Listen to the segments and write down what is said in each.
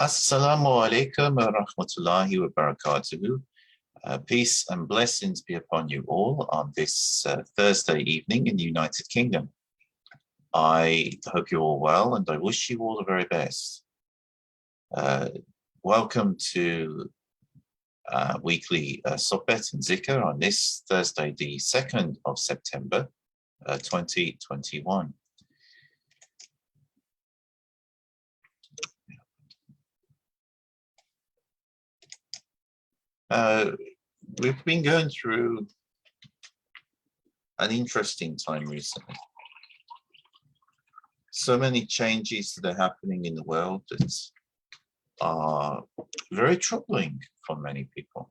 Assalamu alaikum wa rahmatullahi wa barakatuhu. Peace and blessings be upon you all on this Thursday evening in the United Kingdom. I hope you're all well and I wish you all the very best. Welcome to weekly Sohbet and Dhikr on this Thursday, the 2nd of September, 2021. We've been going through an interesting time recently. So many changes that are happening in the world that are very troubling for many people.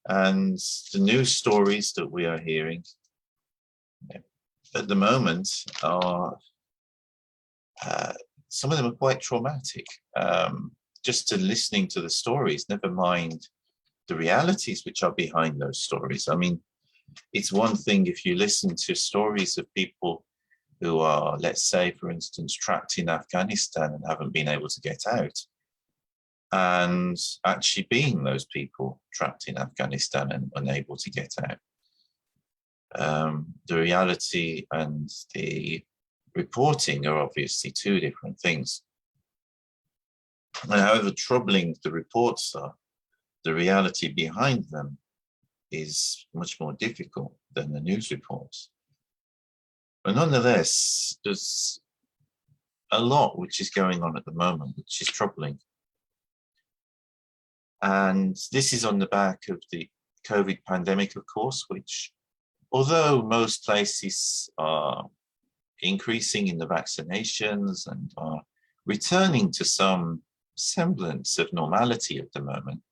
And the news stories that we are hearing at the moment are, some of them are quite traumatic. Just to listening to the stories, never mind the realities which are behind those stories. I mean, it's one thing if you listen to stories of people who are, let's say, for instance, trapped in Afghanistan and haven't been able to get out, and actually being those people trapped in Afghanistan and unable to get out. The reality and the reporting are obviously two different things. And however troubling the reports are, the reality behind them is much more difficult than the news reports. But nonetheless, there's a lot which is going on at the moment, which is troubling. And this is on the back of the COVID pandemic, of course, which, although most places are increasing in the vaccinations and are returning to some semblance of normality at the moment,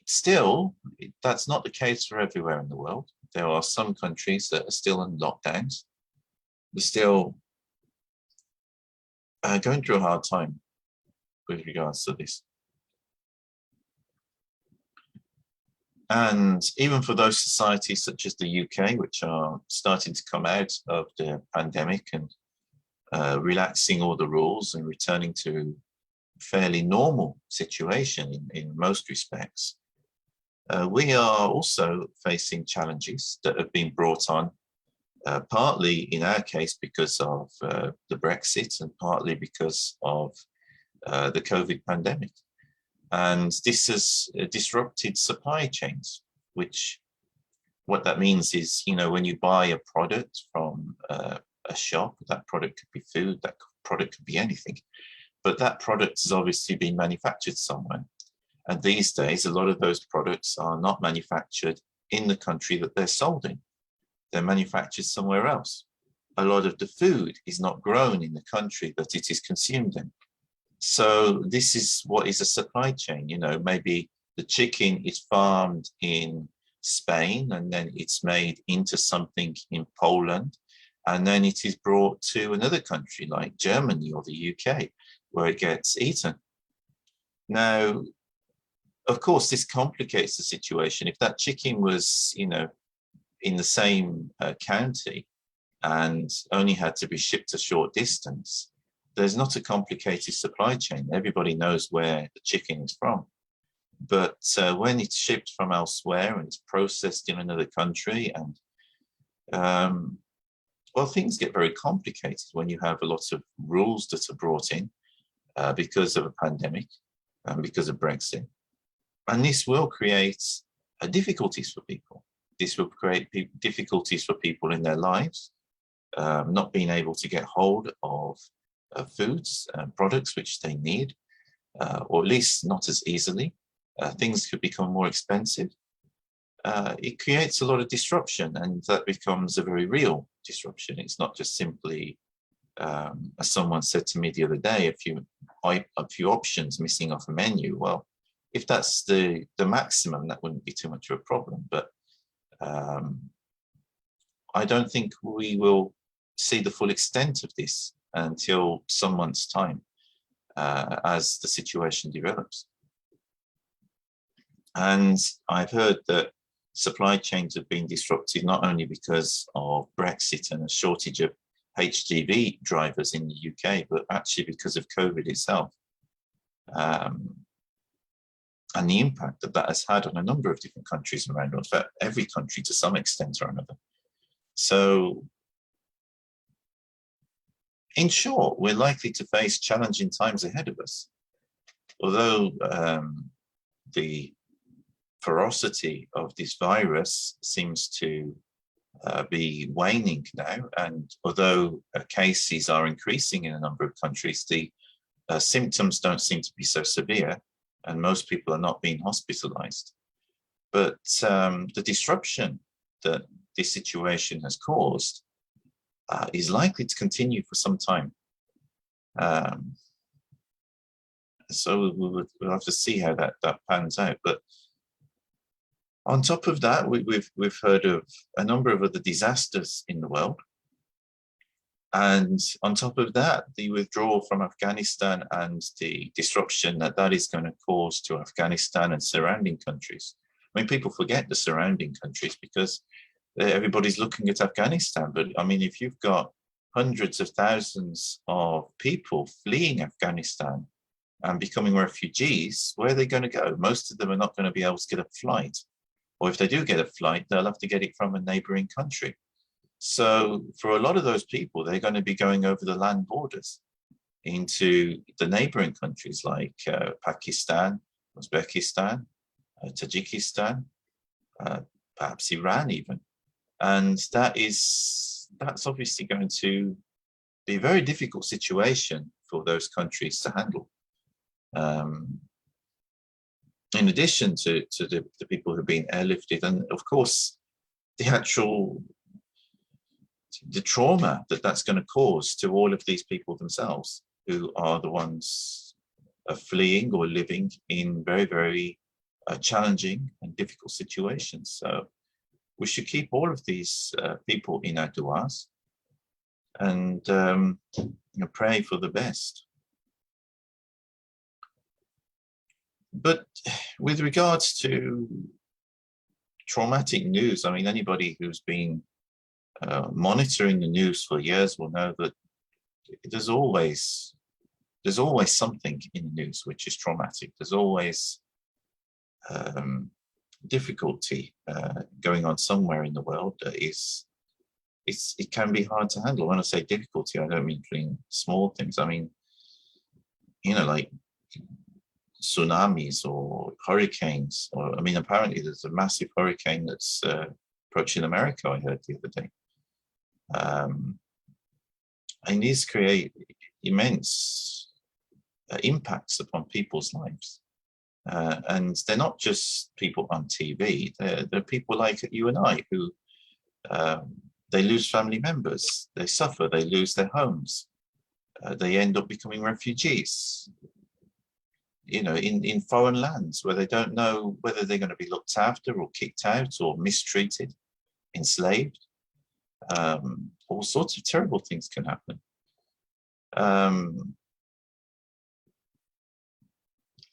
still, that's not the case for everywhere in the world. There are some countries that are still in lockdowns. They're still going through a hard time with regards to this. And even for those societies such as the UK, which are starting to come out of the pandemic and relaxing all the rules and returning to a fairly normal situation in most respects, we are also facing challenges that have been brought on, partly in our case because of the Brexit and partly because of the COVID pandemic. And this has disrupted supply chains, which what that means is, you know, when you buy a product from a shop, that product could be food, that product could be anything, but that product has obviously been manufactured somewhere. And these days, a lot of those products are not manufactured in the country that they're sold in. They're manufactured somewhere else. A lot of the food is not grown in the country that it is consumed in. So this is what is a supply chain. You know, maybe the chicken is farmed in Spain and then it's made into something in Poland, and then it is brought to another country like Germany or the UK where it gets eaten. Now, of course, this complicates the situation. If that chicken was, you know, in the same county and only had to be shipped a short distance, there's not a complicated supply chain. Everybody knows where the chicken is from. But when it's shipped from elsewhere and it's processed in another country, and well, things get very complicated when you have a lot of rules that are brought in because of a pandemic and because of Brexit. And this will create difficulties for people. This will create difficulties for people in their lives, not being able to get hold of foods and products which they need, or at least not as easily. Things could become more expensive. It creates a lot of disruption, and that becomes a very real disruption. It's not just simply, as someone said to me the other day, a few options missing off a menu. Well, if that's the maximum, that wouldn't be too much of a problem. But I don't think we will see the full extent of this until some months' time as the situation develops. And I've heard that supply chains have been disrupted not only because of Brexit and a shortage of HGV drivers in the UK, but actually because of COVID itself. And the impact that that has had on a number of different countries around the world, in fact, every country to some extent or another. So, in short, we're likely to face challenging times ahead of us. Although the ferocity of this virus seems to be waning now, and although cases are increasing in a number of countries, the symptoms don't seem to be so severe, and most people are not being hospitalized. But the disruption that this situation has caused is likely to continue for some time. So we'll have to see how that pans out. But on top of that, we've heard of a number of other disasters in the world. And on top of that, the withdrawal from Afghanistan and the disruption that that is going to cause to Afghanistan and surrounding countries. I mean, people forget the surrounding countries because everybody's looking at Afghanistan. But I mean, if you've got hundreds of thousands of people fleeing Afghanistan and becoming refugees, where are they going to go? Most of them are not going to be able to get a flight. Or if they do get a flight, they'll have to get it from a neighboring country. So for a lot of those people, they're going to be going over the land borders into the neighboring countries like Pakistan, Uzbekistan, Tajikistan, perhaps Iran even. And that's obviously going to be a very difficult situation for those countries to handle. In addition to the people who've been airlifted, and of course, the trauma that's going to cause to all of these people themselves, who are the ones fleeing or living in very, very challenging and difficult situations. So we should keep all of these people in our du'as and pray for the best. But with regards to traumatic news, I mean, anybody who's been monitoring the news for years will know that there's always something in the news which is traumatic. There's always difficulty going on somewhere in the world that it can be hard to handle. When I say difficulty, I don't mean doing small things. I mean, like tsunamis or hurricanes. Or I mean, apparently there's a massive hurricane that's approaching America, I heard the other day. And these create immense impacts upon people's lives. And they're not just people on TV, they're people like you and I who they lose family members, they suffer, they lose their homes, they end up becoming refugees, in foreign lands where they don't know whether they're going to be looked after or kicked out or mistreated, enslaved. All sorts of terrible things can happen.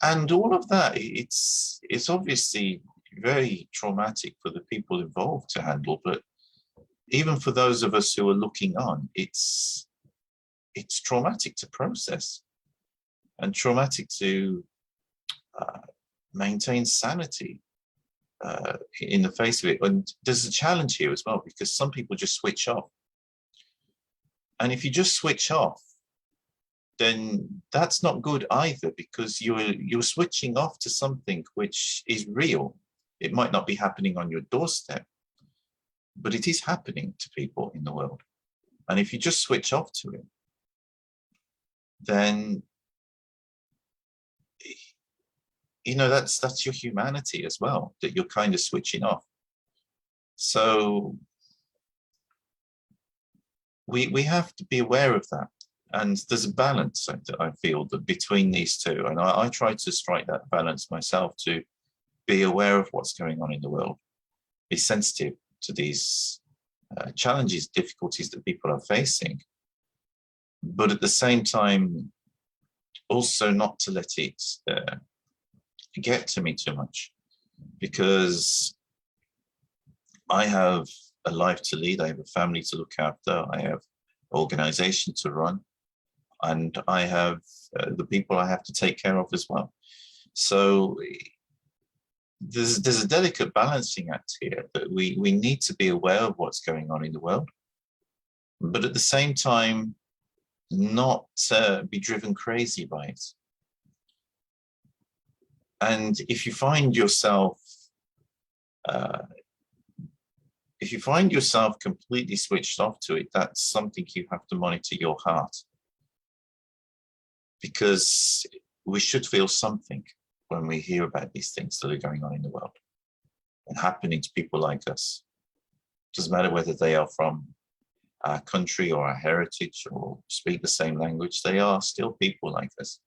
And all of that, it's obviously very traumatic for the people involved to handle, but even for those of us who are looking on, it's traumatic to process and traumatic to maintain sanity in the face of it. And there's a challenge here as well, because some people just switch off. And if you just switch off, then that's not good either, because you're switching off to something which is real. It might not be happening on your doorstep, but it is happening to people in the world. And if you just switch off to it, then that's your humanity as well, that you're kind of switching off. So we have to be aware of that. And there's a balance that I feel that between these two. And I try to strike that balance myself, to be aware of what's going on in the world, be sensitive to these challenges, difficulties that people are facing, but at the same time, also not to let it get to me too much, because I have a life to lead, I have a family to look after, I have organization to run, and I have the people I have to take care of as well. So there's a delicate balancing act here, that we need to be aware of what's going on in the world, but at the same time, not be driven crazy by it. And if you find yourself completely switched off to it, that's something you have to monitor your heart, because we should feel something when we hear about these things that are going on in the world and happening to people like us. It doesn't matter whether they are from our country or our heritage or speak the same language, they are still people like us.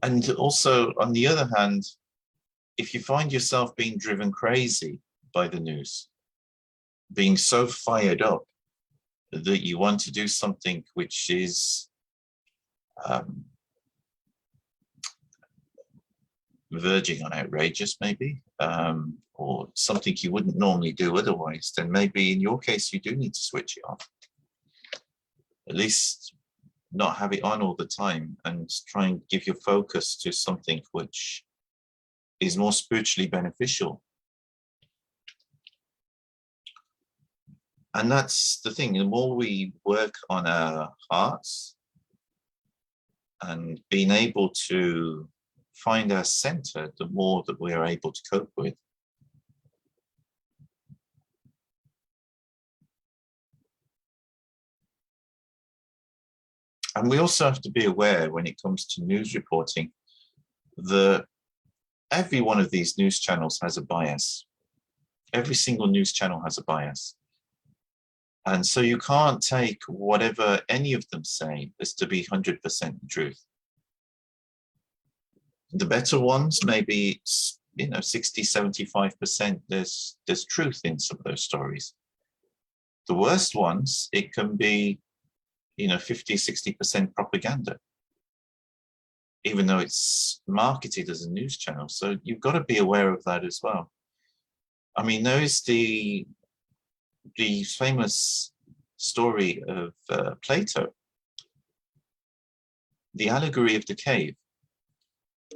And also, on the other hand, if you find yourself being driven crazy by the news, being so fired up that you want to do something which is verging on outrageous, maybe, or something you wouldn't normally do otherwise, then maybe in your case you do need to switch it off. At least not have it on all the time, and try and give your focus to something which is more spiritually beneficial. And that's the thing, the more we work on our hearts and being able to find our center, the more that we are able to cope with. And we also have to be aware, when it comes to news reporting, that every one of these news channels has a bias. Every single news channel has a bias. And so you can't take whatever any of them say as to be 100% the truth. The better ones, maybe, 60, 75%, there's truth in some of those stories. The worst ones, it can be, 50, 60% propaganda, even though it's marketed as a news channel. So you've got to be aware of that as well. I mean, there is the famous story of Plato, the allegory of the cave,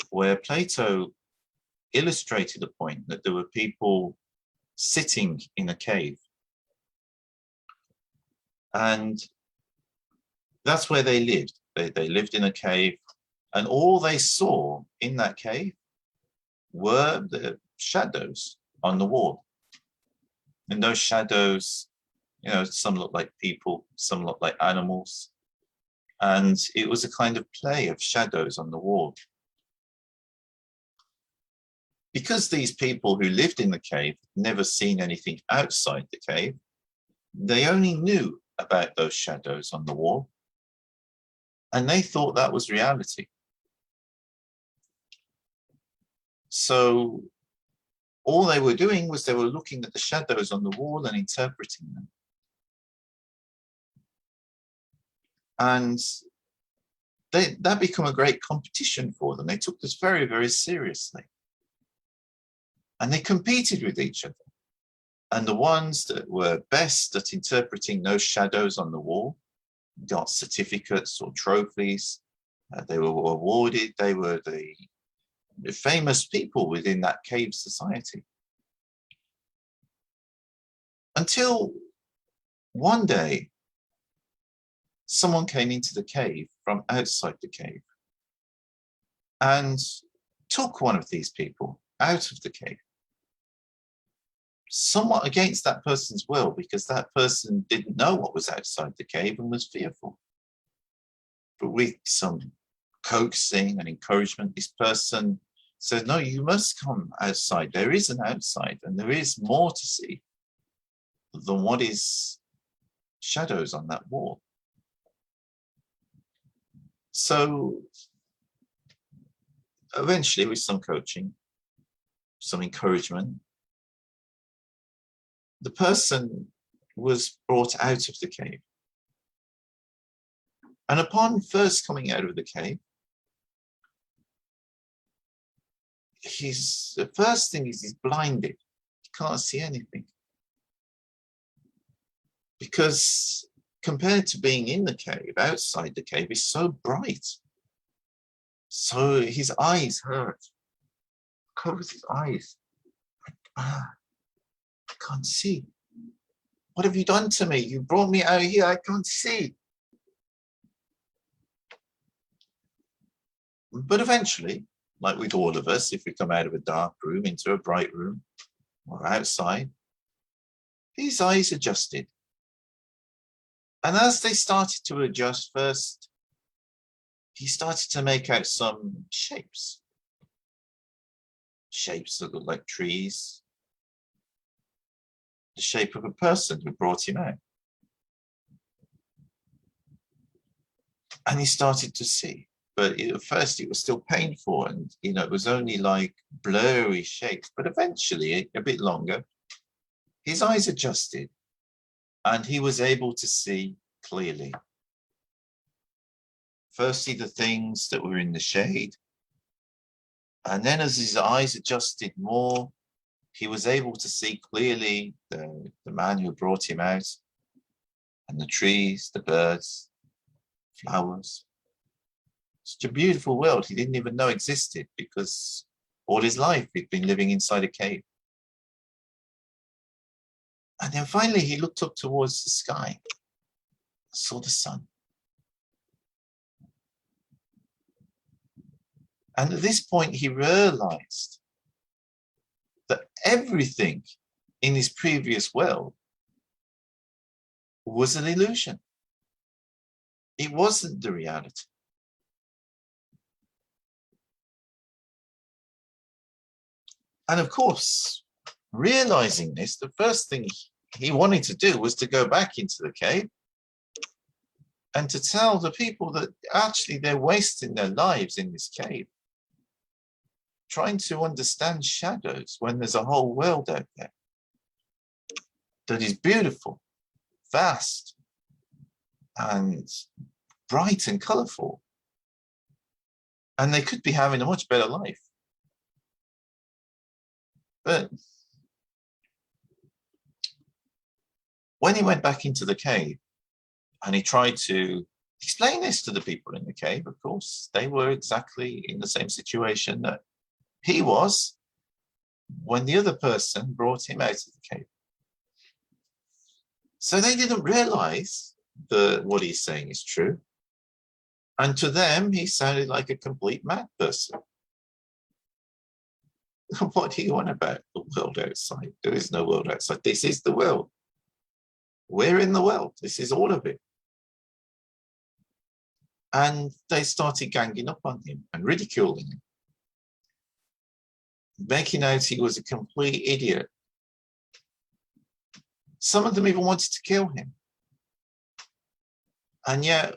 where Plato illustrated the point that there were people sitting in a cave, and that's where they lived. They lived in a cave, and all they saw in that cave were the shadows on the wall. And those shadows, some look like people, some look like animals. And it was a kind of play of shadows on the wall. Because these people who lived in the cave never seen anything outside the cave, they only knew about those shadows on the wall, and they thought that was reality. So all they were doing was they were looking at the shadows on the wall and interpreting them. And that became a great competition for them. They took this very, very seriously. And they competed with each other. And the ones that were best at interpreting those shadows on the wall got certificates or trophies. They were awarded. They were the famous people within that cave society. Until one day, someone came into the cave from outside the cave and took one of these people out of the cave, somewhat against that person's will, because that person didn't know what was outside the cave and was fearful. But with some coaxing and encouragement, this person said, no, you must come outside. There is an outside, and there is more to see than what is shadows on that wall. So eventually, with some coaching, some encouragement, the person was brought out of the cave. And upon first coming out of the cave, the first thing is he's blinded. He can't see anything. because compared to being in the cave, outside the cave is so bright. So his eyes hurt. Covers his eyes. I can't see. What have you done to me? You brought me out here. I can't see. But eventually, like with all of us, if we come out of a dark room into a bright room or outside, his eyes adjusted. And as they started to adjust, first, he started to make out some shapes. Shapes that look like trees. The shape of a person who brought him out. And he started to see. But at first it was still painful, and it was only like blurry shapes. But eventually, a bit longer, his eyes adjusted and he was able to see clearly. Firstly, the things that were in the shade. And then as his eyes adjusted more, he was able to see clearly the man who brought him out, and the trees, the birds, flowers. Such a beautiful world he didn't even know existed, because all his life he'd been living inside a cave. And then finally he looked up towards the sky, saw the sun. And at this point he realized that everything in his previous world was an illusion. It wasn't the reality. And of course, realizing this, the first thing he wanted to do was to go back into the cave and to tell the people that actually they're wasting their lives in this cave, trying to understand shadows when there's a whole world out there that is beautiful, vast, and bright and colorful. And they could be having a much better life. But when he went back into the cave and he tried to explain this to the people in the cave, of course, they were exactly in the same situation that he was when the other person brought him out of the cave. So they didn't realize that what he's saying is true. And to them, he sounded like a complete mad person. What do you want about the world outside? There is no world outside. This is the world. We're in the world. This is all of it. And they started ganging up on him and ridiculing him, making out he was a complete idiot. Some of them even wanted to kill him. And yet,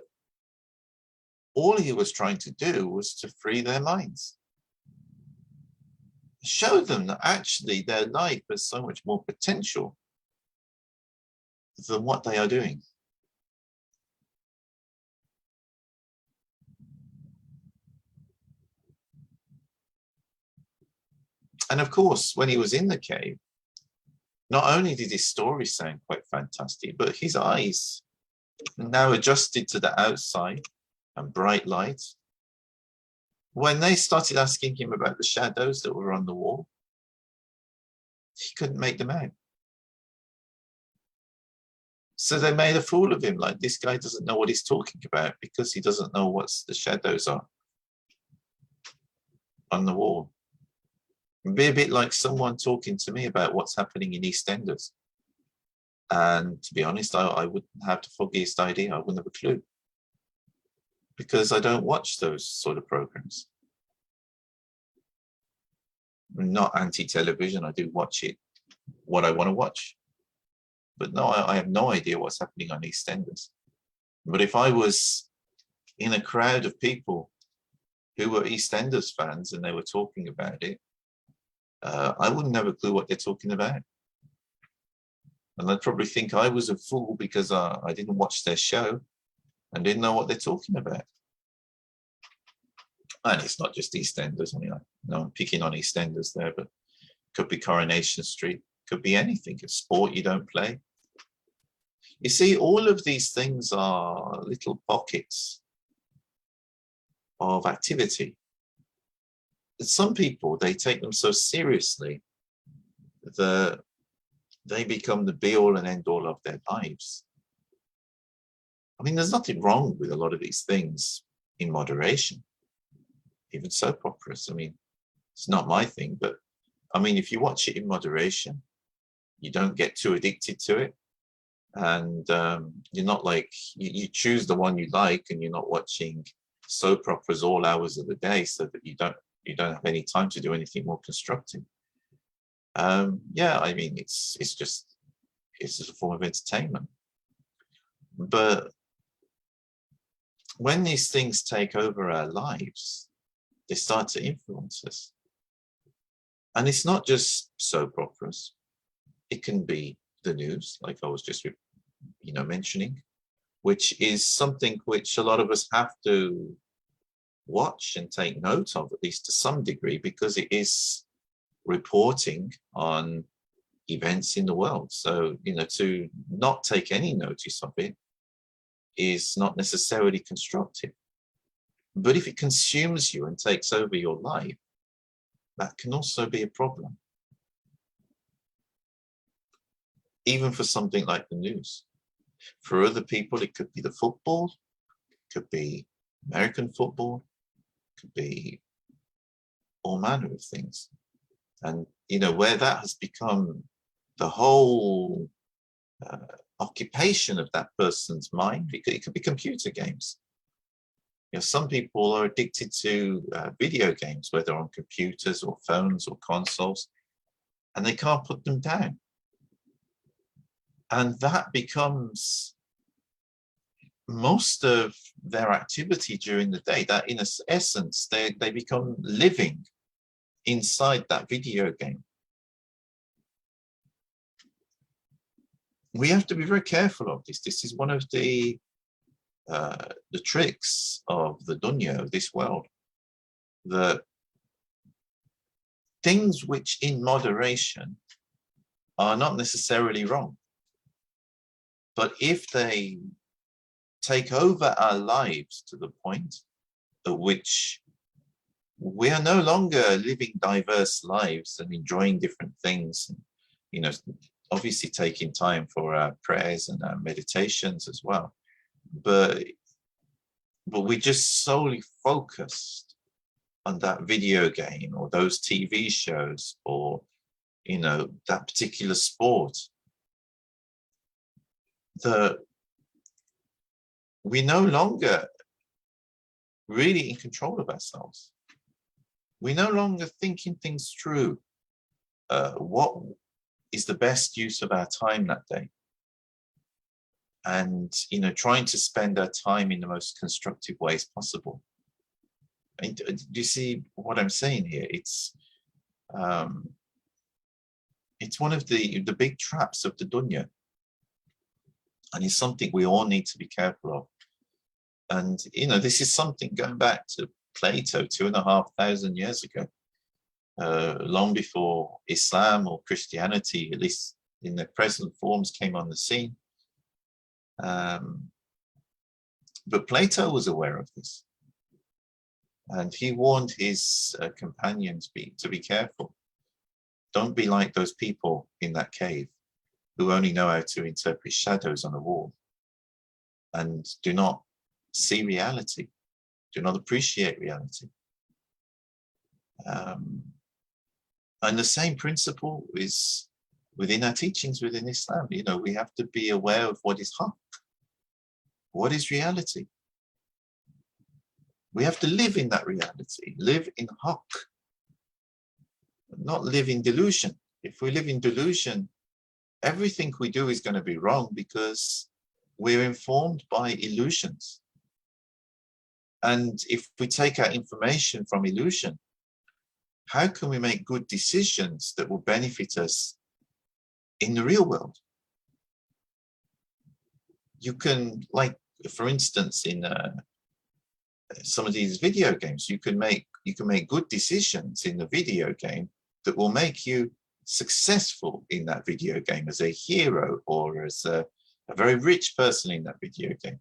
all he was trying to do was to free their minds. Show them that actually their life has so much more potential than what they are doing. And of course, when he was in the cave, not only did his story sound quite fantastic, but his eyes now adjusted to the outside and bright light. When they started asking him about the shadows that were on the wall, he couldn't make them out. So they made a fool of him, like this guy doesn't know what he's talking about because he doesn't know what the shadows are on the wall. It'd be a bit like someone talking to me about what's happening in EastEnders. And to be honest, I wouldn't have the foggiest idea. I wouldn't have a clue. Because I don't watch those sort of programs. I'm not anti-television. I do watch it, what I want to watch. But no, I have no idea what's happening on EastEnders. But if I was in a crowd of people who were EastEnders fans and they were talking about it, I wouldn't have a clue what they're talking about. And they'd probably think I was a fool because I didn't watch their show and didn't know what they're talking about. And it's not just EastEnders. I mean, I'm picking on EastEnders there, but it could be Coronation Street, could be anything, a sport you don't play. You see, all of these things are little pockets of activity. Some people, they take them so seriously that they become the be-all and end-all of their lives. I mean, there's nothing wrong with a lot of these things in moderation, even soap operas. I mean, it's not my thing, but I mean, if you watch it in moderation, you don't get too addicted to it. And you're not like, you choose the one you like, and you're not watching soap operas all hours of the day so that you don't have any time to do anything more constructive. Yeah, I mean, it's just a form of entertainment. But when these things take over our lives, they start to influence us. And it's not just soap operas. It can be the news, like I was just, mentioning, which is something which a lot of us have to watch and take note of, at least to some degree, because it is reporting on events in the world. So, to not take any notice of it is not necessarily constructive. But if it consumes you and takes over your life, that can also be a problem. Even for something like the news. For other people, it could be the football, it could be American football, it could be all manner of things. And, where that has become the whole occupation of that person's mind, it could be computer games. Some people are addicted to video games, whether on computers or phones or consoles, and they can't put them down. And that becomes most of their activity during the day, that in essence, they become living inside that video game. We have to be very careful of this. This is one of the tricks of the dunya, of this world, that things which in moderation are not necessarily wrong. But if they take over our lives to the point at which we are no longer living diverse lives and enjoying different things, and, obviously taking time for our prayers and our meditations as well, but we're just solely focused on that video game or those TV shows or, that particular sport, that we're no longer really in control of ourselves. We're no longer thinking things through. What is the best use of our time that day? And, trying to spend our time in the most constructive ways possible. And do you see what I'm saying here? It's one of the big traps of the dunya. And it's something we all need to be careful of. And, this is something going back to Plato 2,500 years ago, long before Islam or Christianity, at least in their present forms, came on the scene. But Plato was aware of this. And he warned his companions to be careful. Don't be like those people in that cave who only know how to interpret shadows on a wall and do not see reality, do not appreciate reality. And the same principle is within our teachings within Islam. We have to be aware of what is haqq, what is reality. We have to live in that reality, live in haqq, not live in delusion. If we live in delusion, everything we do is going to be wrong because we're informed by illusions. And if we take our information from illusion, how can we make good decisions that will benefit us in the real world? You can, like, for instance, in some of these video games, you can make good decisions in the video game that will make you successful in that video game as a hero or as a very rich person in that video game.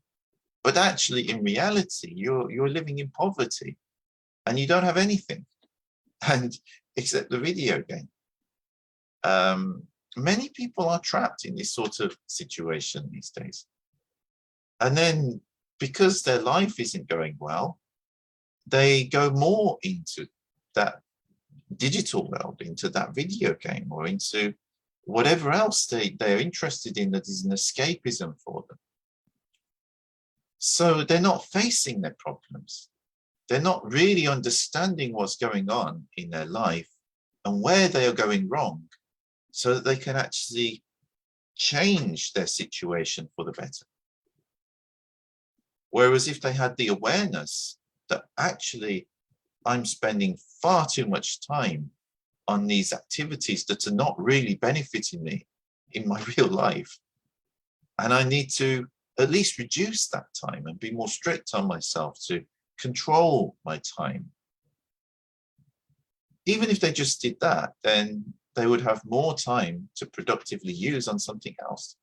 But actually, in reality, you're living in poverty and you don't have anything and except the video game. Many people are trapped in this sort of situation these days. And then because their life isn't going well, they go more into that digital world, into that video game, or into whatever else they're interested in that is an escapism for them. So they're not facing their problems. They're not really understanding what's going on in their life and where they are going wrong so that they can actually change their situation for the better. Whereas if they had the awareness that actually I'm spending far too much time on these activities that are not really benefiting me in my real life, and I need to at least reduce that time and be more strict on myself to control my time. Even if they just did that, then they would have more time to productively use on something else.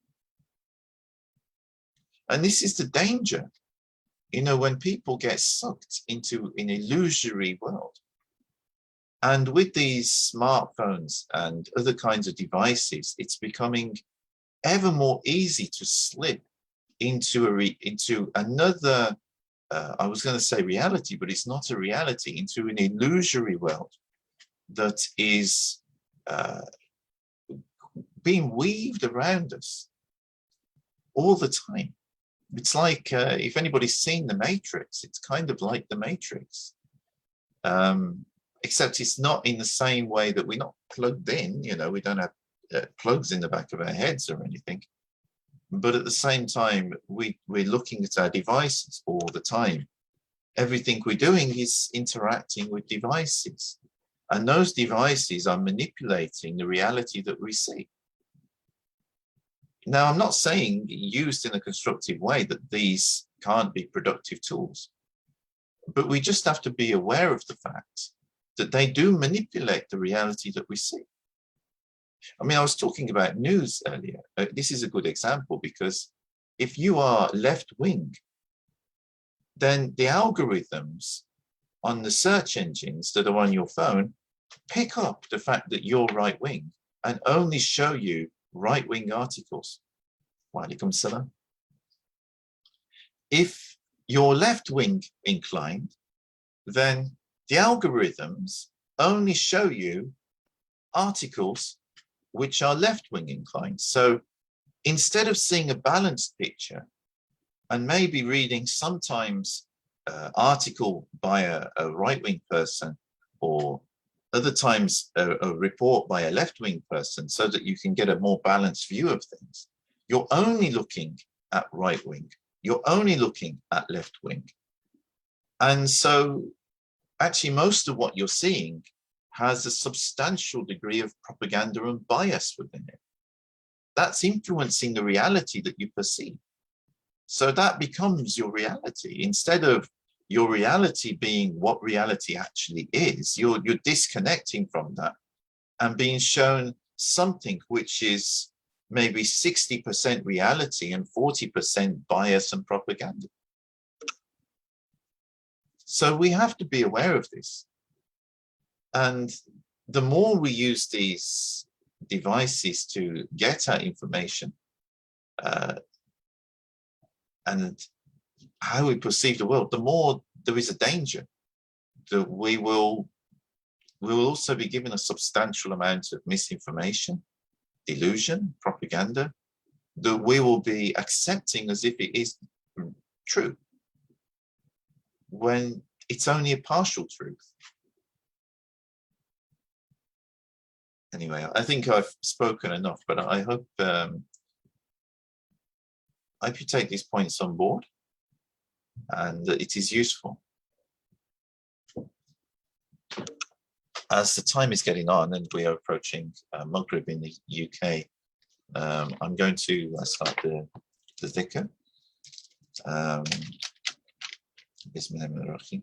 And this is the danger, you know, when people get sucked into an illusory world. And with these smartphones and other kinds of devices, it's becoming ever more easy to slip into another, I was going to say reality, but it's not a reality, into an illusory world that is being weaved around us all the time. It's like, if anybody's seen The Matrix, it's kind of like The Matrix. Except it's not in the same way that we're not plugged in, you know, we don't have plugs in the back of our heads or anything. But at the same time, we're looking at our devices all the time. Everything we're doing is interacting with devices. And those devices are manipulating the reality that we see. Now, I'm not saying used in a constructive way that these can't be productive tools, but we just have to be aware of the fact that they do manipulate the reality that we see. I mean, I was talking about news earlier. This is a good example because if you are left-wing, then the algorithms on the search engines that are on your phone pick up the fact that you're right-wing and only show you right-wing articles. Alaikum Salam. If you're left-wing inclined, then the algorithms only show you articles which are left-wing inclined. So instead of seeing a balanced picture and maybe reading sometimes article by a right-wing person or other times a report by a left-wing person so that you can get a more balanced view of things, you're only looking at right-wing. You're only looking at left-wing. And so actually most of what you're seeing has a substantial degree of propaganda and bias within it. That's influencing the reality that you perceive. So that becomes your reality. Instead of your reality being what reality actually is, you're disconnecting from that and being shown something which is maybe 60% reality and 40% bias and propaganda. So we have to be aware of this. And the more we use these devices to get our information and how we perceive the world, the more there is a danger that we will also be given a substantial amount of misinformation, delusion, propaganda, that we will be accepting as if it is true, when it's only a partial truth. Anyway, I think I've spoken enough, but I hope you take these points on board and that it is useful. As the time is getting on and we are approaching Maghrib in the UK, I'm going to start the Dhikr. Bismillahirrahmanirrahim.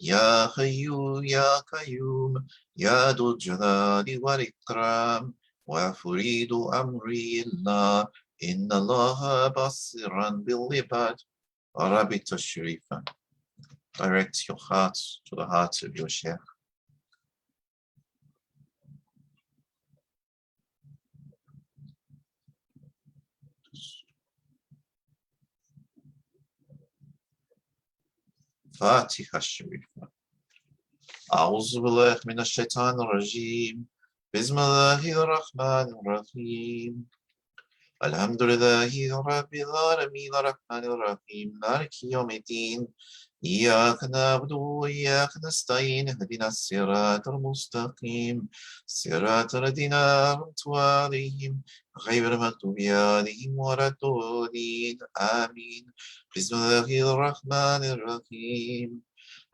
يا حي يا قيوم يا ذو الجلال والإكرام وأفريد أمري الله إن الله بصيرا بالعباد. Arabic Tashrifa. Direct your heart to the heart of your Sheikh. Fatiha Sharifa. أعوذ بالله من الشيطان الرجيم. بسم الله الرحمن الرحيم. الحمد لله رب العالمين الرحمن الرحيم مالك يوم الدين إياك نعبد وإياك نستعين اهدنا الصراط المستقيم صراط الذين أنعمت عليهم غير المغضوب عليهم ولا الضالين آمين. بسم الله الرحمن الرحيم.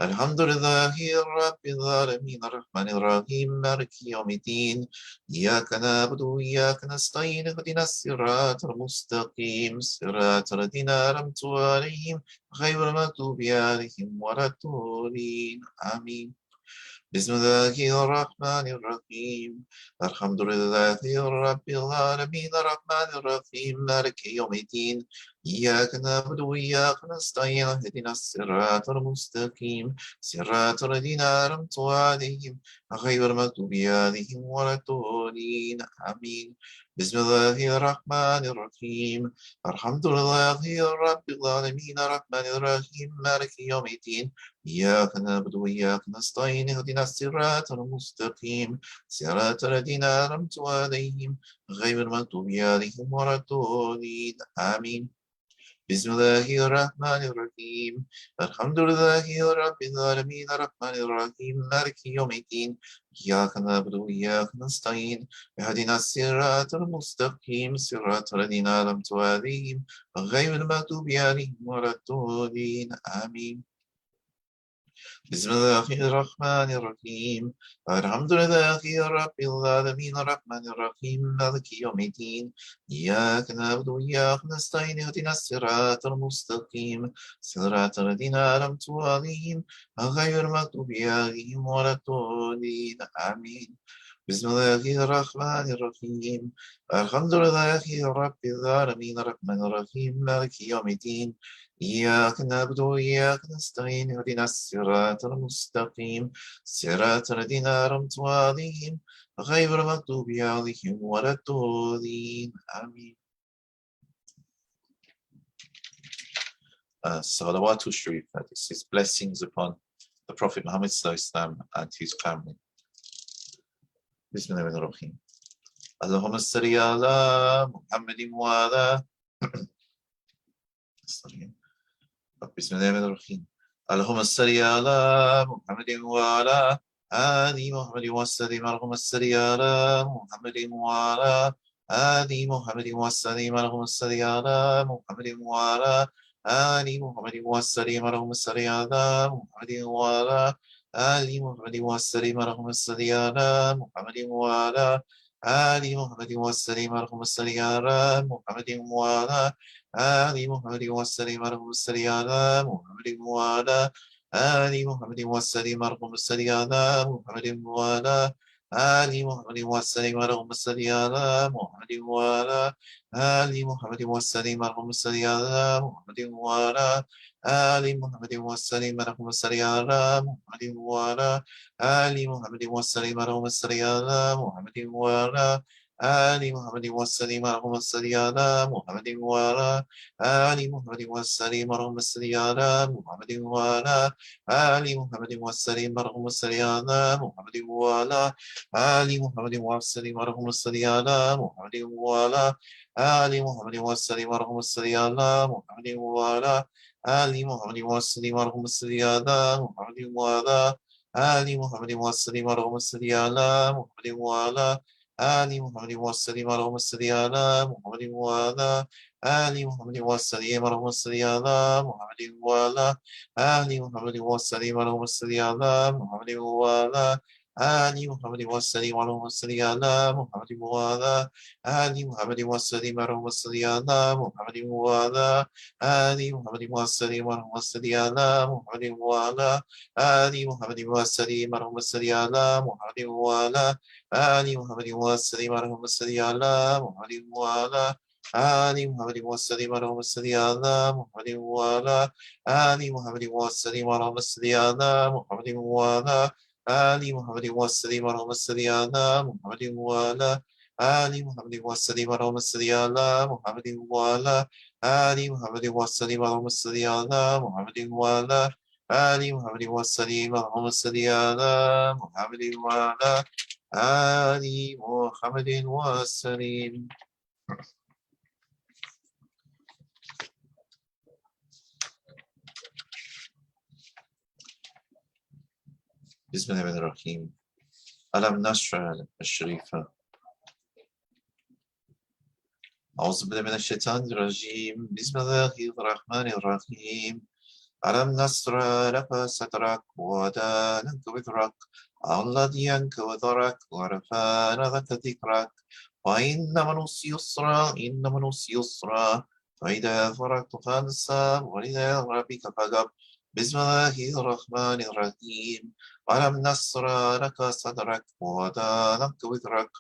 الحمد لله رب العالمين الرحمن الرحيم مالك يوم الدين إياك نعبد وإياك نستعين اهدنا الصراط المستقيم صراط الذين أنعمت عليهم غير المغضوب عليهم ولا الضالين آمين. بسم الله الرحمن الرحيم. الحمد لله رب العالمين الرحمن الرحيم مالك يوم الدين إياك نعبد وإياك نستعين اهدنا الصراط المستقيم صراط الذين أنعمت عليهم غير المغضوب عليهم ولا الضالين آمين. بسم الله الرحمن الرحيم. الحمد لله رب العالمين الرحمن الرحيم مالك يوم الدين إياك نعبد وإياك نستعين اهدنا الصراط المستقيم صراط الذين أنعمت عليهم غير المغضوب عليهم ولا الضالين آمين. بسم الله الرحمن الرحيم. الحمد لله رب العالمين الرحمن الرحيم مالك يوم الدين إياك نعبد وإياك نستعين اهدنا الصراط المستقيم صراط الذين أنعمت عليهم غير المغضوب عليهم ولا الضالين آمين. بسم الله الرحمن الرحيم. الحمد لله رب العالمين الرحمن الرحيم مالك يوم الدين إياك نعبد وإياك نستعين اهدنا الصراط المستقيم صراط الذين أنعمت عليهم غير المغضوب عليهم ولا الضالين آمين. بسم الله الرحمن الرحيم. الحمد لله رب العالمين الرحمن الرحيم مالك يوم الدين إياك نعبد وإياك نستعين اهدنا الصراط المستقيم صراط الذين أنعمت عليهم غير المغضوب عليهم ولا الضالين آمين. Salawatul Sharif. This is blessings upon the Prophet Muhammad and his family. Bismillahirrahmanirrahim. Allahumma salli ala Muhammadin wa ala Bismillahirrahmanirrahim. Allahumma salli ala Muhammadin wa ala Ali Muhammadin wa sallim. Allahumma salli ala Muhammadin wa ala Ali Muhammadin wa sallim. Allahumma salli ala Muhammadin wa ala Ali Muhammadin wa sallim. Allahumma salli ala Muhammadin wa ala Ali Muhammadin wa sallim. Allahumma salli ala Muhammadin wa ala Ali Muhammadin wa sallim. Allahumma salli ala Muhammadin wa ala Ali Muhammadin wa sallim. Allahumma salli ala Muhammadin wa ala Ali Muhammadin wa sallim. Allahumma salli ala Muhammadin wa ala Ali Muhammadin wa sallim. Allahumma salli ala Muhammadin wa ala Ali Muhammadin wa sallim. Allahumma salli ala Muhammadin wa ala Ali Muhammadin wa sallim. Allahumma salli ala Muhammadin wa ala Ali Muhammadin wa sallim. Allahumma salli ala Muhammadin wa ala Ali Muhammadin wa sallim. Allahumma salli ala Muhammadin wa ala Ali Muhammadin wa sallim. Allahumma salli ala Muhammadin wa ala Ali Muhammadin wa sallim. Allahumma salli ala Muhammadin wa ala Ali Muhammadin wa sallim. Allahumma salli ala Muhammadin wa ala Ali Muhammadin wa sallim. Allahumma salli ala Muhammadin wa ala Ali Muhammadin wa sallim. Allahumma salli ala Muhammadin wa ala Ali Muhammadin wa sallim. Allahumma salli ala Muhammadin wa ala Ali Muhammadin wa sallim. Allahumma salli ala Muhammadin wa ala Ali Muhammadin wa sallim. Allahumma salli ala Muhammadin wa ala Ali Muhammadin wa sallim. Allahumma salli ala Muhammadin wa ala آل محمد وسلم اللهم صل على محمد وعلى آل محمد وسلم اللهم صل على محمد وعلى آل محمد وسلم اللهم صل على محمد وعلى آل محمد وسلم اللهم صل على محمد وعلى آل محمد وسلم اللهم صل على محمد وعلى آل محمد وسلم اللهم صل على محمد وعلى آل محمد وسلم اللهم صل على محمد وعلى آل محمد وسلم اللهم صل على محمد وعلى آل محمد وسلم اللهم صل على محمد وعلى آل محمد وسلم اللهم صل على محمد وعلى آل محمد وسلم اللهم صل على محمد وعلى آل محمد وسلم. بسم الله الرحمن الرحيم. ألم نشرح الشريفة. أعوذ بالله من الشيطان الرجيم. بسم الله الرحمن الرحيم. ألم نشرح لك صدرك ووضعنا عنك وزرك الذي أنقض ظهرك ورفعنا لك ذكرك وإن مع العسر يسرا إن مع العسر يسرا فإذا فرغت فانصب وإلى ربك فارغب. بسم الله الرحمن الرحيم. ألم نشرح لك صدرك ووضعنا عنك وزرك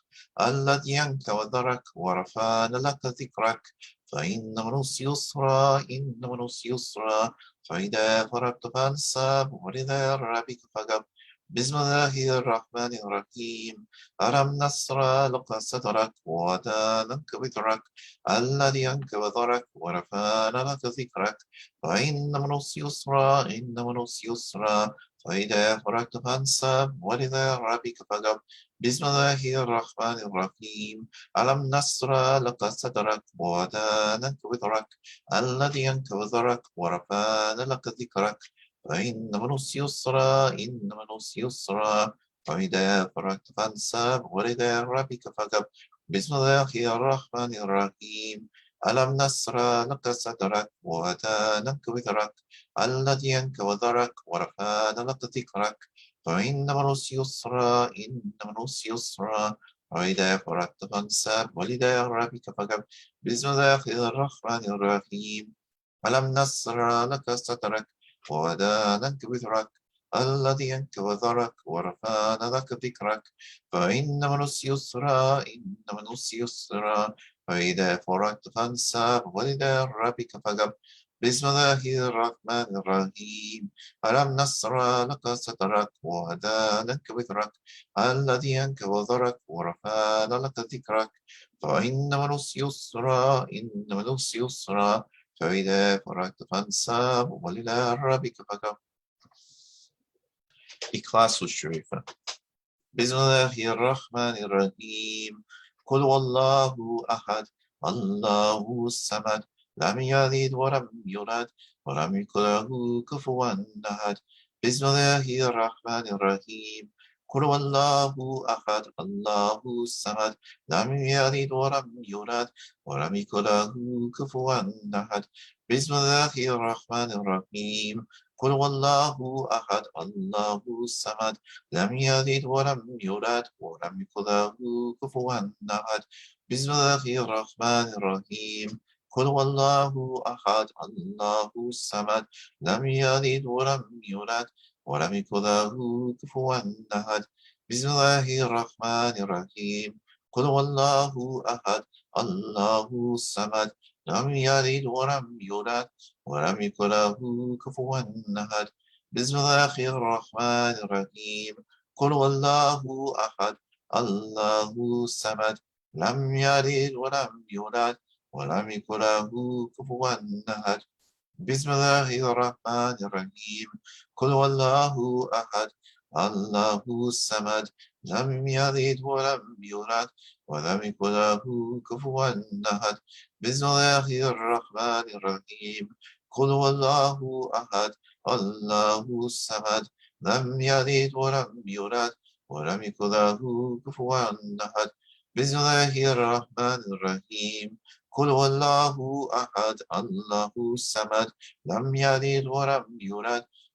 الذي أنقض ظهرك ورفعنا لك ذكرك فإن مع العسر يسرا إن مع العسر يسرا فإذا فرغت فانصب وإلى ربك فارغب. بسم الله الرحمن الرحيم. ألم نشرح لك صدرك ووضعنا عنك وزرك الذي أنقض ظهرك ورفعنا لك ذكرك فإن مع العسر يسرا إن مع العسر يسرا فإذا فرغت فانصب وإلى ربك فارغب. بسم الله الرحمن الرحيم. ألم نشرح لك صدرك ووضعنا عنك وزرك الذي أنقض ظهرك ورفعنا لك ذكرك فإن مع العسر يسرا إن مع العسر يسرا فإذا فرغت فانصب وإلى ربك فارغب. بسم الله الرحمن الرحيم. ألم نشرح لك صدرك ووضعنا عنك وزرك الذي أنقض ظهرك ورفعنا لك ذكرك فإن مع العسر يسرا إن مع العسر يسرا فإذا فرغت فانصب وإلى ربك فارغب. بسم الله الرحمن الرحيم. ألم نشرح لك صدرك ووضعنا عنك وزرك الذي أنقض ظهرك ورفعنا لك ذكرك فإن مع العسر يسرا إن مع العسر يسرا فإذا فرغت فانصب وإلى ربك فارغب. بسم الله الرحمن الرحيم. ألم نشرح لك صدرك ووضعنا عنك وزرك الذي أنقض ظهرك ورفعنا لك ذكرك فإن مع العسر يسرا إن مع العسر يسرا فإذا فرغت فانصب وإلى ربك فارغب. إخلاص الشريفة. بسم الله الرحمن الرحيم. قل والله أحد الله الصمد لم يلد ولم يولد ولم يكن له كفوا أحد. بسم الله الرحمن الرحيم. قل والله أحد الله الصمد لم يلد ولم يولد ولم يكن له كفوا أحد. بسم الله الرحمن الرحيم. قل والله أحد الله الصمد لم يلد ولم يولد ولم يكن له كفوا أحد. بسم الله الرحمن الرحيم. قل والله أحد الله الصمد لم يلد ولم يولد ولم يكن له كفوا أحد. بسم الله الرحمن الرحيم. قل والله أحد الله الصمد لم يلد ولم يولد ولم يكن له كفوا أحد. بسم الله الرحمن الرحيم. قل والله أحد الله الصمد لم يلد ولم يولد ولم يكن له كفوا أحد. بسم الله الرحمن الرحيم. قل والله أحد الله الصمد لم يلد ولم يولد ولم يكن له كفوا أحد. بسم الله الرحمن الرحيم. قل والله أحد الله الصمد لم يلد ولم يولد ولم يكن له كفوا أحد. بسم الله الرحمن الرحيم. قل والله أحد الله الصمد لم يلد ولم يولد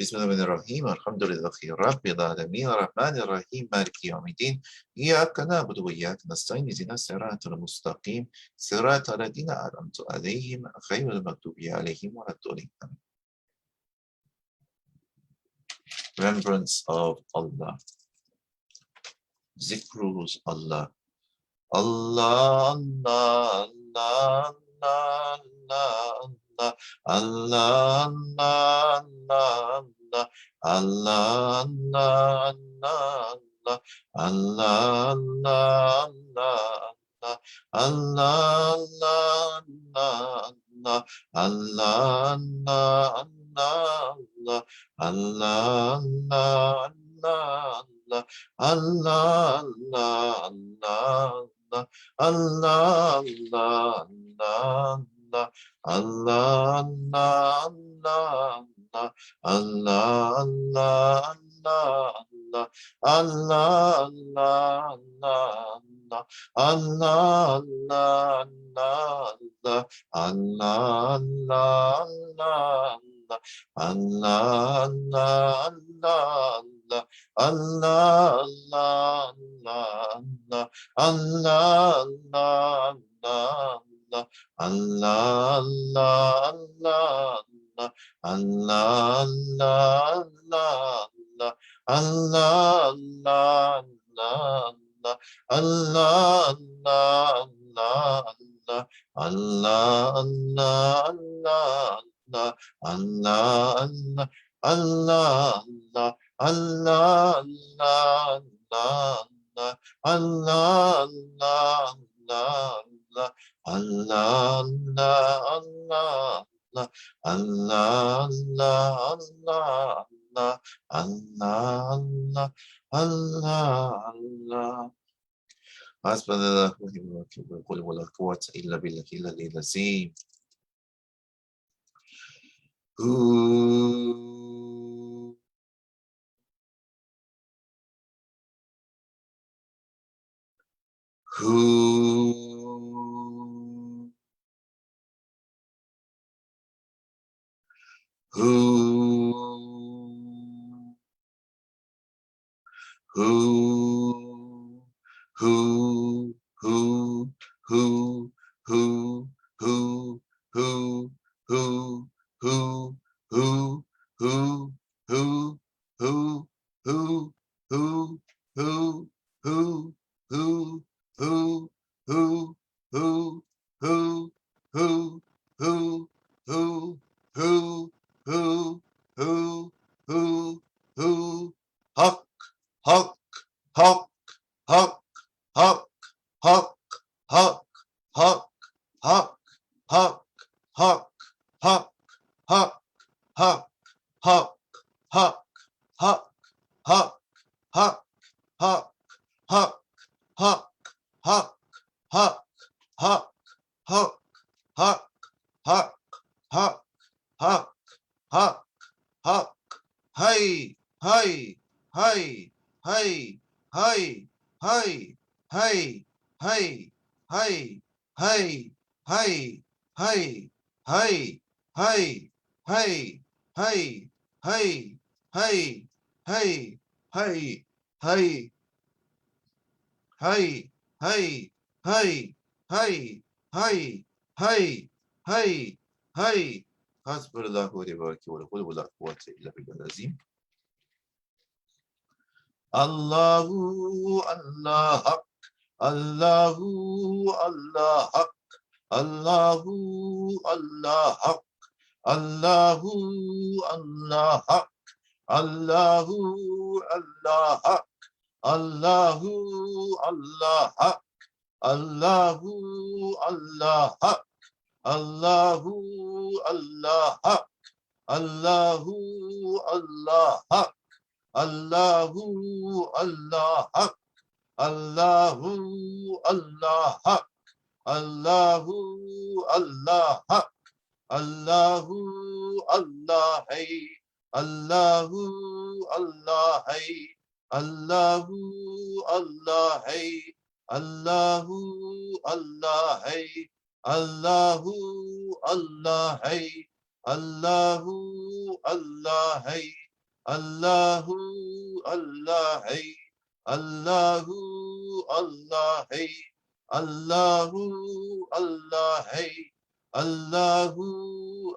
Bismillahirrahmanirrahim. Alhamdulillahi Rabbil Alameen. Ar-Rahmanir-Rahim. Maliki Yawmiddin. Iyyaka na'budu wa iyyaka nasta'in. Ihdinas siratal mustaqim. Siratal ladzina an'amta 'alaihim ghayril maghdubi 'alaihim waladdallin. Remembrance of Allah. Zikrus Allah. Allah, Allah, Allah, Allah, Allah, Allah, Allah, Allah, Allah, Allah, Allah, Allah, Allah, Allah, Hasbunallah wa ni'mal wakeel. Wa qul wa la quwwata illa billahi al-'aliyyil 'azim. Who Hasbunallah wa ni'mal wakeel. Wa qul wa la quwwata illa billahi al-'azim. Allahu Allah Haq. Allahu Allah Haq. Allahu Allah Haq. Allahu Allah Haq. Allahu Allah Haq. Allahu Allah Haq. Allahu Allah Haq. Allahu Allah Haq. Allahu Allah Haq. Allahu Allah Haq. Allahu Allah Haq. Allahu Allah Haq. Allahu Allah Hay. Allahu Allah Hay. Allahu Allah Hay. Allahu Allah Hay. Allahu Allah Hay. Allahu Allah Hay. Allahu, Allah, hey. Allahu, Allah, hey. Allahu, Allah, hey. Allahu,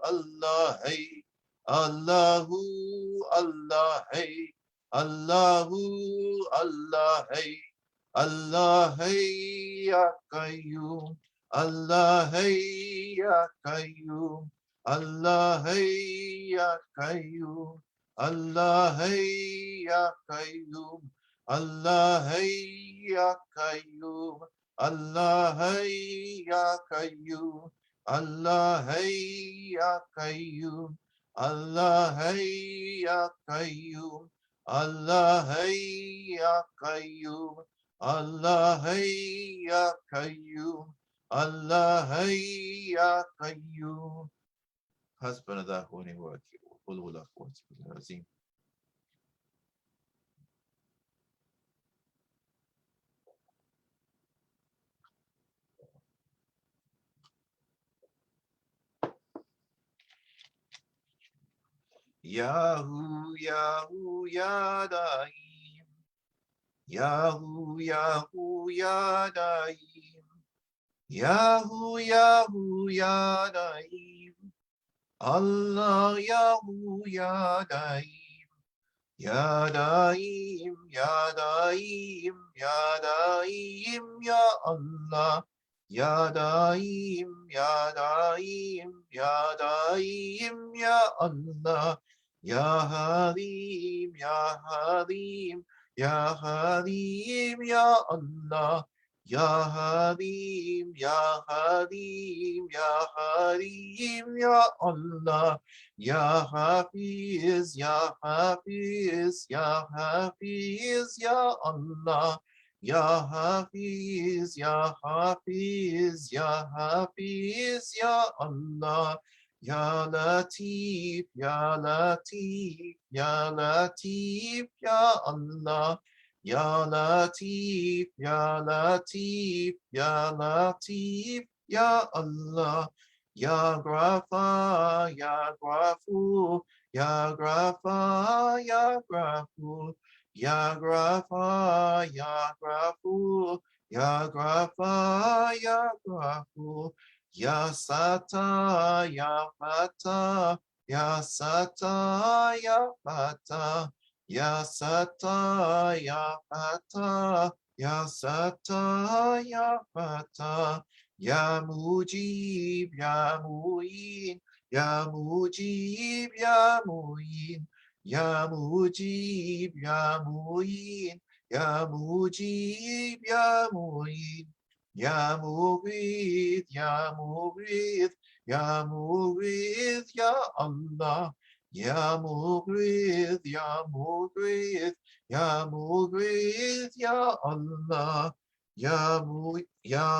Allah, hey. Allahu, Allah, hey. Allahu, Allah, hey. Allah, hey, ya Qayyum. Allah, hey, ya Qayyum. Allah, hey, ya Qayyum. Allah, hey, ya Qayyum. Allah, hey, ya Qayyum. Allah, hey, ya Qayyum. Allah, hey, ya Qayyum. Allah, hey, ya Qayyum. Allah, hey, ya Qayyum. Allah, hey, ya Qayyum. Allah, hey, ya Qayyum. حسبنا الله ونعم الوكيل وقل ولا قوة إلا بالله العظيم. Yahu, Yahu, Ya Daim. Yahu, Yahu, Ya Daim. Yahu, Yahu, Ya Daim. Allah, Yahu, Ya Daim. Ya Daim, Ya Daim, Ya Daim, Ya Allah. Ya Daim, Ya Daim, Ya Daim, Ya Allah. Ya Halim, Ya Halim, Ya Halim, Ya Allah. Ya Halim, Ya Halim, Ya Halim, Ya Allah. Ya Hafiz, Ya Hafiz, Ya Hafiz, Ya Allah. Ya Hafiz, Ya Hafiz, Ya Hafiz, Ya Allah. Ya Latif, Ya Latif, Ya Latif, Ya Allah. Ya Latif, Ya Latif, Ya Latif, Ya Allah. Ya Grafa, Ya Grafu, Ya Grafa, Ya Grafu, Ya Grafa, Ya Grafu, Ya Grafa, Ya Grafu, Ya Sata, Ya Fata, Ya Sata, Ya Fata, Ya Sata, Ya Fata, Ya Sata, Ya Fata. Ya Mujib, Ya Muin, Ya Mujib, Ya Muin, Ya Mujib, Ya Muin, Ya Mujib, Ya Muin, Ya Mughith, Ya Mughith, Ya Mughith, Ya Allah. Ya Mughith, Ya Mughith, Ya Mughith, Ya Allah. Ya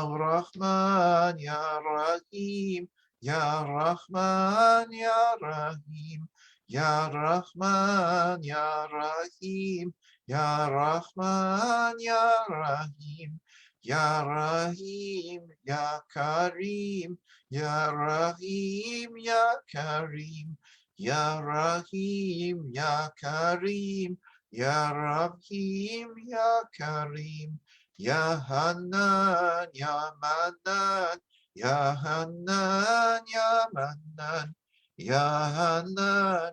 Rahman, Ya Rahim, Ya Rahman, Ya Rahim, Ya Rahman, Ya Rahim, Ya Rahman, Ya Rahim, Ya Rahim, Ya Karim, Ya Rahim, Ya Karim, Ya Rahim, Ya Karim, Ya Rahim, Ya Karim. Ya Hanan, Ya Manan, Ya Hanan, Ya Manan, Ya Hanan,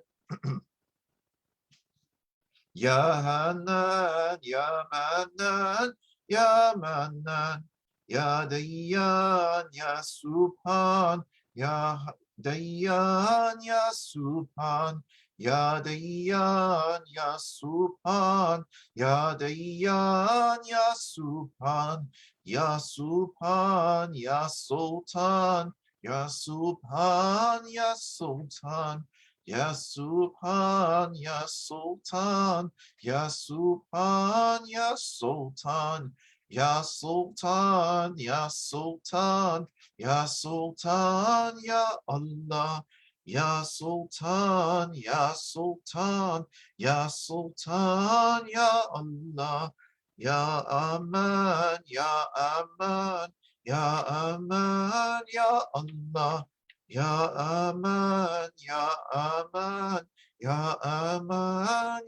Ya Hanan, Ya Manan, Ya Manan, Ya Dayan, Ya Subhan, Ya Dayan, Ya Subhan, Ya Dayan, Ya Subhan, Ya Dayan, Ya Subhan, Ya Subhan, Ya Sultan, Ya Subhan, Ya Sultan. Ya Subhan, Ya Sultan, Ya Subhan, Ya Sultan, Ya Sultan, Ya Sultan, Ya Sultan, Ya Allah. Ya Sultan, Ya Sultan, Ya Sultan, Ya Allah. Ya Aman, Ya Aman, Ya Aman, Ya Allah. Ya Aman, Ya Aman, Ya Aman,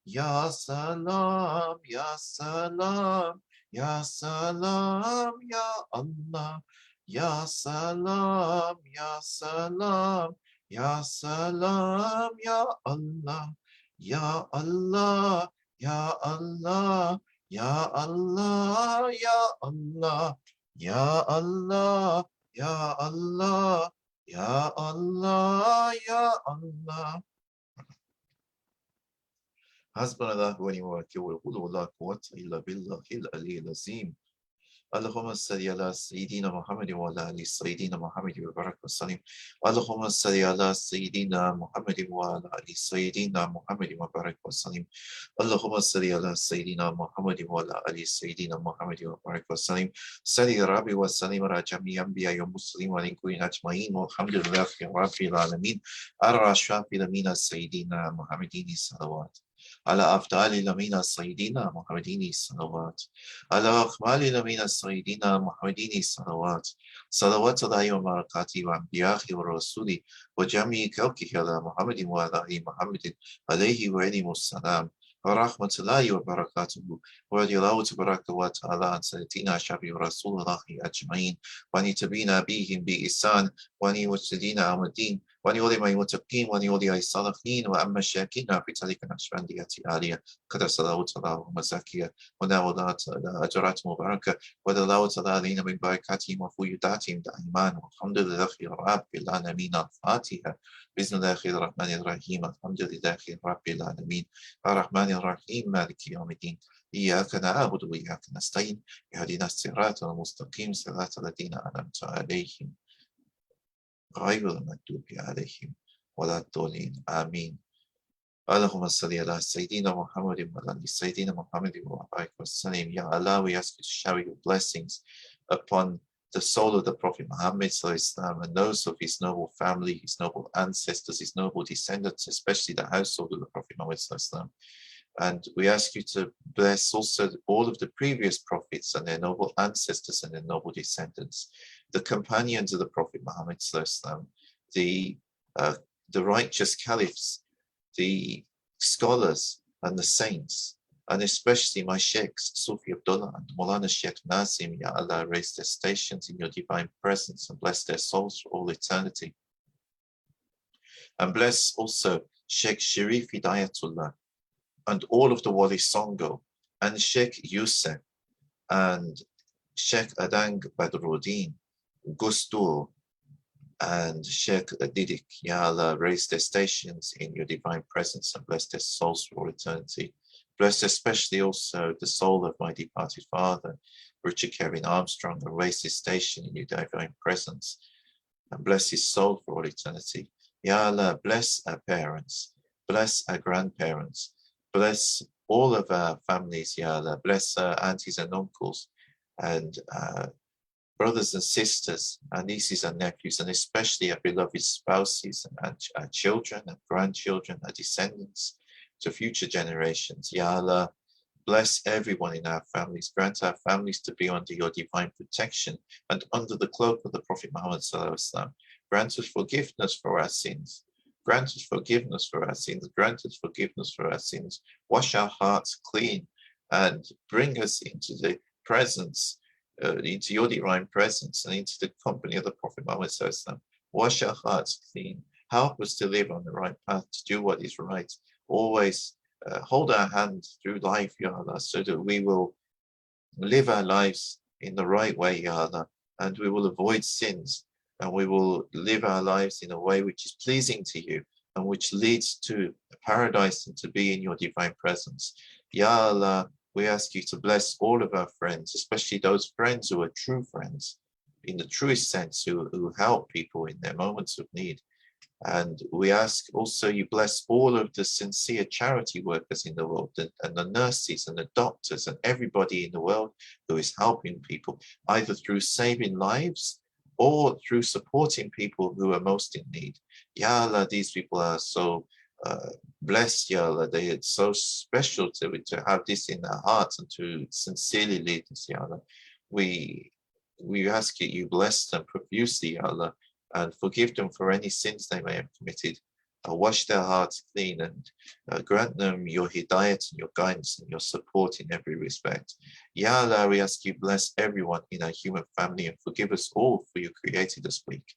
Ya Salam, Ya Salam, Ya Salam, Ya Allah. Ya Salam, Ya Salam, Ya Salam, Ya Allah. Ya Allah, Ya Allah, Ya Allah, Ya Allah. Ya Allah, Ya Allah, Ya Allah, Ya Allah. حسبنا الله ونعم الوكيل ولا لا قوة إلا بالله العلي العظيم. اللهم صل على سيدنا محمد وعلى ال سيدنا محمد وبارك وسلم. اللهم صل على سيدنا محمد وعلى ال سيدنا محمد وبارك وسلم. اللهم صل على سيدنا محمد وعلى ال سيدنا محمد وبارك وسلم. صل ربي وسلم على جميع الانبياء والمرسلين والمؤمنين اجمعين والحمد لله رب العالمين. الرحمن الرحيم سيدنا محمد صلوات على أفضل الأمين سيدنا محمد صلوات على أكمل الأمين سيدنا محمد صلوات صلوات الله وبركاته وأنبياء ورسوله وجميع خلقه على محمد وعلى آل محمد عليه وعليهم السلام ورحمة الله وبركاته. ورضي الله تبارك وتعالى عن سيدنا شفيع رسول الله أجمعين وأن تبين بهم بإحسان وأن يوسدين يوم الدين وأن يولي المتقين وأن يولي الصالحين وأما الشاكين في تلك النقشبندية عالية قدس الله تعالى ومزاكية ونعوذات أجرات مباركة ودلالة علينا من بركاتهم وفيوداتهم دائما والحمد لله رب العالمين. الفاتحة. بسم الله الرحمن الرحيم. الحمد لله رب العالمين الرحمن الرحيم مالك يوم الدين. إياك نعبد وإياك نستعين اهدنا الصراط المستقيم صراط الذين أنعمت عليهم غير المغضوب عليهم ولا الضالين آمين. اللهم صل على سيدنا محمد وعلى سيدنا محمد وبارك وسلم. Ya Allah, we ask you to shower your blessings upon the soul of the Prophet Muhammad and those of his noble family, his noble ancestors, his noble descendants, especially the household of the Prophet Muhammad. And we ask you to bless also all of the previous prophets and their noble ancestors and their noble descendants, the companions of the Prophet Muhammad, the righteous caliphs, the scholars and the saints, and especially my sheikhs, Sufi Abdullah and Maulana Sheikh Nazim. Ya Allah, raise their stations in your divine presence and bless their souls for all eternity. And bless also Sheikh Sharif Hidayatullah and all of the Wali Songo, and Sheikh Yusuf, and Sheikh Adang Badruddin, Gustur, and Sheikh Didik. Ya Allah, raise their stations in your divine presence and bless their souls for eternity. Bless especially also the soul of my departed father, Richard Kevin Armstrong, and raise his station in your divine presence and bless his soul for all eternity. Ya Allah, bless our parents, bless our grandparents, bless all of our families, Ya Allah. Bless our aunties and uncles and brothers and sisters, our nieces and nephews, and especially our beloved spouses and our children and grandchildren, our descendants to future generations. Ya Allah, bless everyone in our families. Grant our families to be under your divine protection and under the cloak of the Prophet Muhammad Sallallahu Alaihi Wasallam. Grant us forgiveness for our sins. Grant us forgiveness for our sins. Grant us forgiveness for our sins. Wash our hearts clean and bring us into the presence, into your divine presence and into the company of the Prophet Muhammad Sallallahu Alaihi Wasallam. Wash our hearts clean. Help us to live on the right path, to do what is right. Always hold our hand through life, Ya Allah, so that we will live our lives in the right way, Ya Allah, and we will avoid sins, and we will live our lives in a way which is pleasing to you and which leads to paradise and to be in your divine presence. Ya Allah, we ask you to bless all of our friends, especially those friends who are true friends, in the truest sense, who help people in their moments of need. And we ask also you bless all of the sincere charity workers in the world and the nurses and the doctors and everybody in the world who is helping people, either through saving lives or through supporting people who are most in need. Ya Allah, these people are so blessed, Ya Allah. They are so special to have this in their hearts and to sincerely lead us, Ya Allah. We ask you bless them profusely, Ya Allah, and forgive them for any sins they may have committed. wash their hearts clean, and grant them your hidayat and your guidance and your support in every respect. Ya Allah, we ask you bless everyone in our human family and forgive us all, for you created us weak.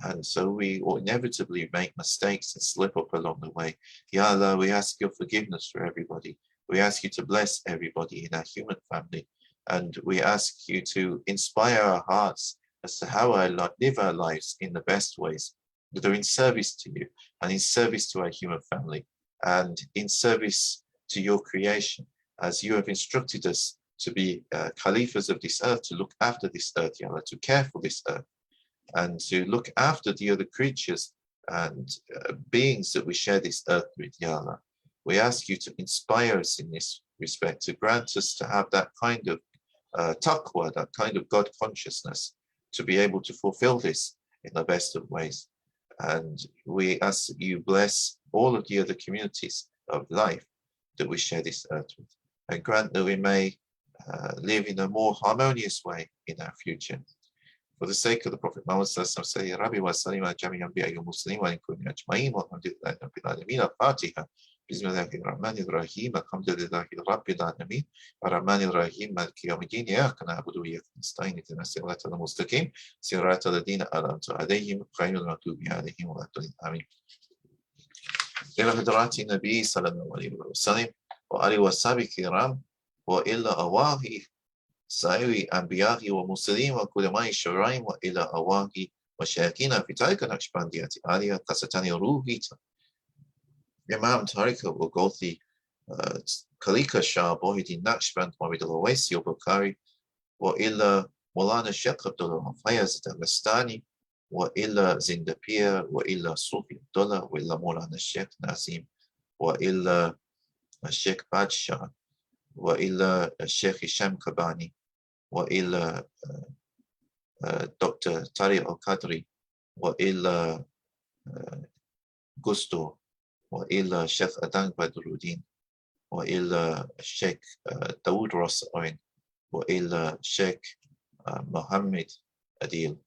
And so we will inevitably make mistakes and slip up along the way. Ya Allah, we ask your forgiveness for everybody. We ask you to bless everybody in our human family. And we ask you to inspire our hearts as to how I live our lives in the best ways, that are in service to you and in service to our human family and in service to your creation, as you have instructed us to be caliphs of this earth, to look after this earth, Ya Allah, to care for this earth, and to look after the other creatures and beings that we share this earth with, Ya Allah. We ask you to inspire us in this respect, to grant us to have that kind of taqwa, that kind of God consciousness, to be able to fulfill this in the best of ways. And we ask that you bless all of the other communities of life that we share this earth with, and grant that we may live in a more harmonious way in our future. For the sake of the Prophet Muhammad say, Rabbi wa salim ala jami anbiya wa muslimin wa inkun ajma'in wa alhamdulillahi rabbil alamin. Al-Fatiha. Bismillahir Rahmanir Rahim. Alhamdulillahi rabbil alamin. Ar-Rahmanir Rahim. Maliki yawmiddin. Iyyaka na'budu wa iyyaka nasta'in. Ihdinas siratal mustaqim. Siratal ladzina an'amta alayhim ghayril maghdubi alayhim waladdallin. Amin. إلى حضرات النبي صلى الله عليه وسلم وآله وصحبه الكرام وإلى أرواح سائر أنبياء ومرسلين وعلماء الشرائع وإلى أرواح مشايخنا في تariqat Naqshbandi عالية قصتان روحي Imam Tariqat will go the Kalika Shah Bohidi Naqshband Mohammed al-Waisi al-Bukhari وإلى مولانا الشيخ عبد الله فايز الدغستاني وإلى زندبير وإلى صوفي عبد الله وإلى مولانا الشيخ ناسيم وإلى الشيخ بادشاه وإلى الشيخ هشام كباني وإلى دكتور طارق القدري وإلى غوستو وإلى الشيخ أدان بدر الدين وإلى الشيخ داود راسعين وإلى الشيخ محمد أديل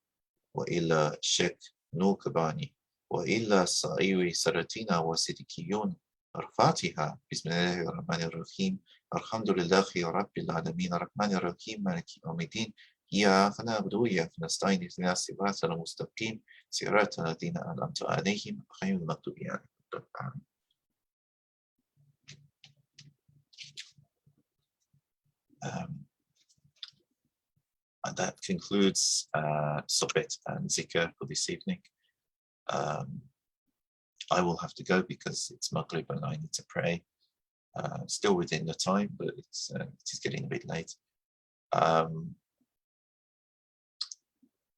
وإلى الشيخ نور كباني وإلى سائر سرطينا وصديقيون. الفاتحة. بسم الله الرحمن الرحيم. الحمد لله رب العالمين الرحمن الرحيم مالك يوم الدين إياك نعبد وإياك نستعين اهدنا الصراط المستقيم صراط الذين أنعمت عليهم غير المغضوب عليهم. And that concludes Sohbet and Dhikr for this evening. I will have to go because it's Maghrib and I need to pray. Still within the time, but it is getting a bit late.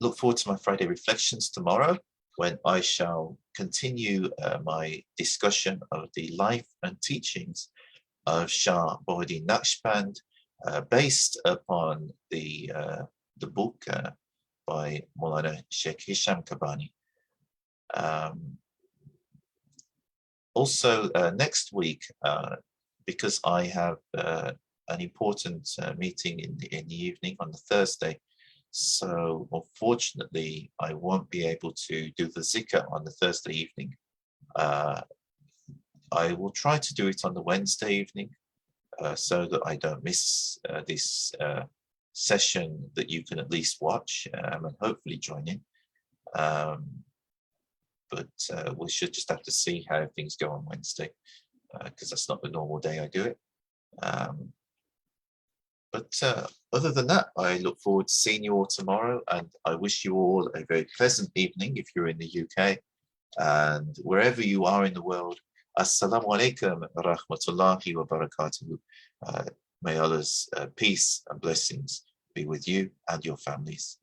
Look forward to my Friday reflections tomorrow, when I shall continue my discussion of the life and teachings of Shah Bohidi Naqshband, based upon the book by Maulana Sheikh Hisham Kabani. Also, next week, because I have an important meeting in the evening on the Thursday, so unfortunately I won't be able to do the Dhikr on the Thursday evening. I will try to do it on the Wednesday evening, so that I don't miss this session that you can at least watch and hopefully join in. But we should just have to see how things go on Wednesday, because that's not the normal day I do it. But other than that, I look forward to seeing you all tomorrow, and I wish you all a very pleasant evening if you're in the UK, and wherever you are in the world. Assalamu alaikum wa rahmatullahi wa barakatuhu. May Allah's peace and blessings be with you and your families.